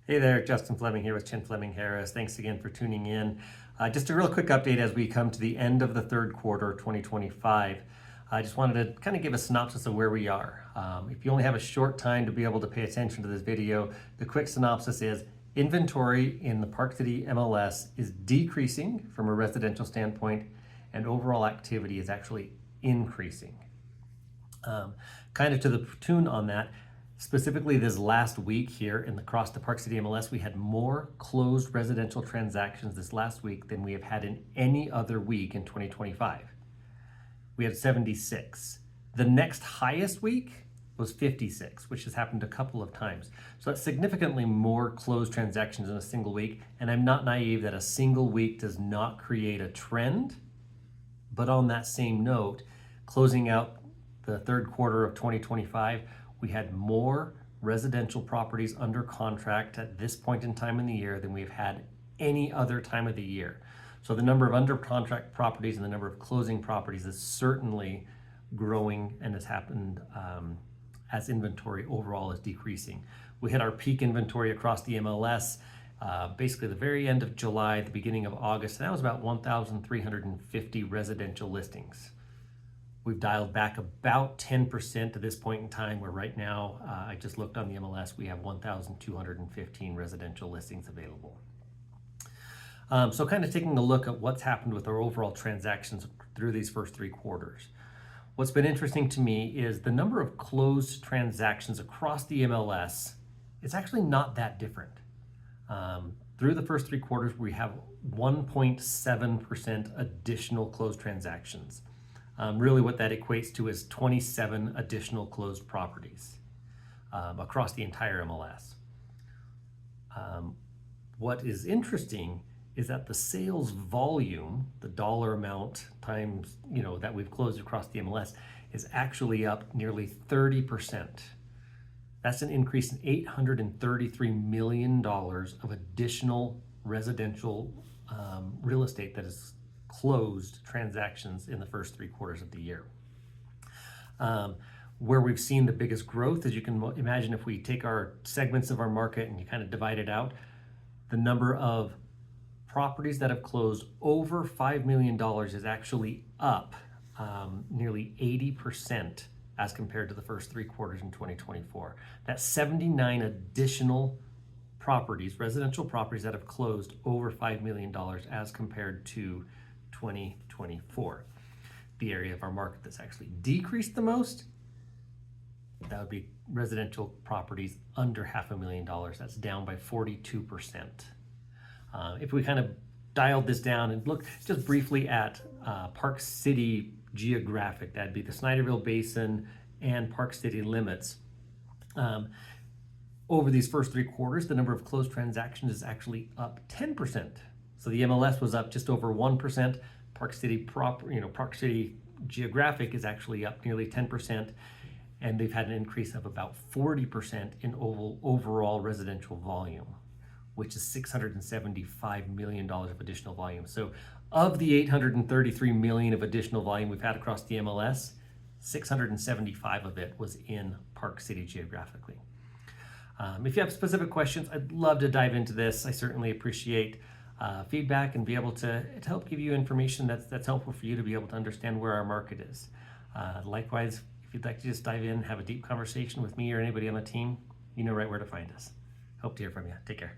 Hey there, Justin Fleming here with Chin Fleming Harris. Thanks again for tuning in. Just a real quick update as we come to the end of the third quarter 2025. I just wanted to kind of give a synopsis of where we are. If you only have a short time to be able to pay attention to this video, the quick synopsis is inventory in the Park City MLS is decreasing from a residential standpoint, and overall activity is actually increasing. Kind of to the tune on that, specifically this last week here across the Park City MLS, we had more closed residential transactions this last week than we have had in any other week in 2025. We had 76. The next highest week was 56, which has happened a couple of times. So that's significantly more closed transactions in a single week. And I'm not naive that a single week does not create a trend. But on that same note, closing out the third quarter of 2025, we had more residential properties under contract at this point in time in the year than we've had any other time of the year. So the number of under contract properties and the number of closing properties is certainly growing, and has happened as inventory overall is decreasing. We hit our peak inventory across the MLS basically the very end of July, the beginning of August, and that was about 1,350 residential listings. We've dialed back about 10% to this point in time, where right now, I just looked on the MLS, we have 1,215 residential listings available. So kind of taking a look at what's happened with our overall transactions through these first three quarters. What's been interesting to me is the number of closed transactions across the MLS is actually not that different. Through the first three quarters, we have 1.7% additional closed transactions. Really what that equates to is 27 additional closed properties across the entire MLS. What is interesting is that the sales volume, the dollar amount times, that we've closed across the MLS, is actually up nearly 30%. That's an increase in $833 million of additional residential real estate that is closed transactions in the first three quarters of the year. Where we've seen the biggest growth, as you can imagine, if we take our segments of our market and you kind of divide it out, the number of properties that have closed over $5 million is actually up nearly 80% as compared to the first three quarters in 2024. That's 79 additional properties, residential properties, that have closed over $5 million as compared to 2024. The area of our market that's actually decreased the most, that would be residential properties under $500,000. That's down by 42%. If we kind of dialed this down and look just briefly at Park City geographic, that'd be the Snyderville Basin and Park City limits. Over these first three quarters, the number of closed transactions is actually up 10%. So the MLS was up just over 1%. Park City geographic is actually up nearly 10%, and they've had an increase of about 40% in overall residential volume, which is $675 million of additional volume. So of the $833 million of additional volume we've had across the MLS, 675 of it was in Park City geographically. If you have specific questions, I'd love to dive into this. I certainly appreciate feedback and be able to help give you information that's helpful for you to be able to understand where our market is. Likewise, if you'd like to just dive in, have a deep conversation with me or anybody on the team, you know right where to find us. Hope to hear from you. Take care.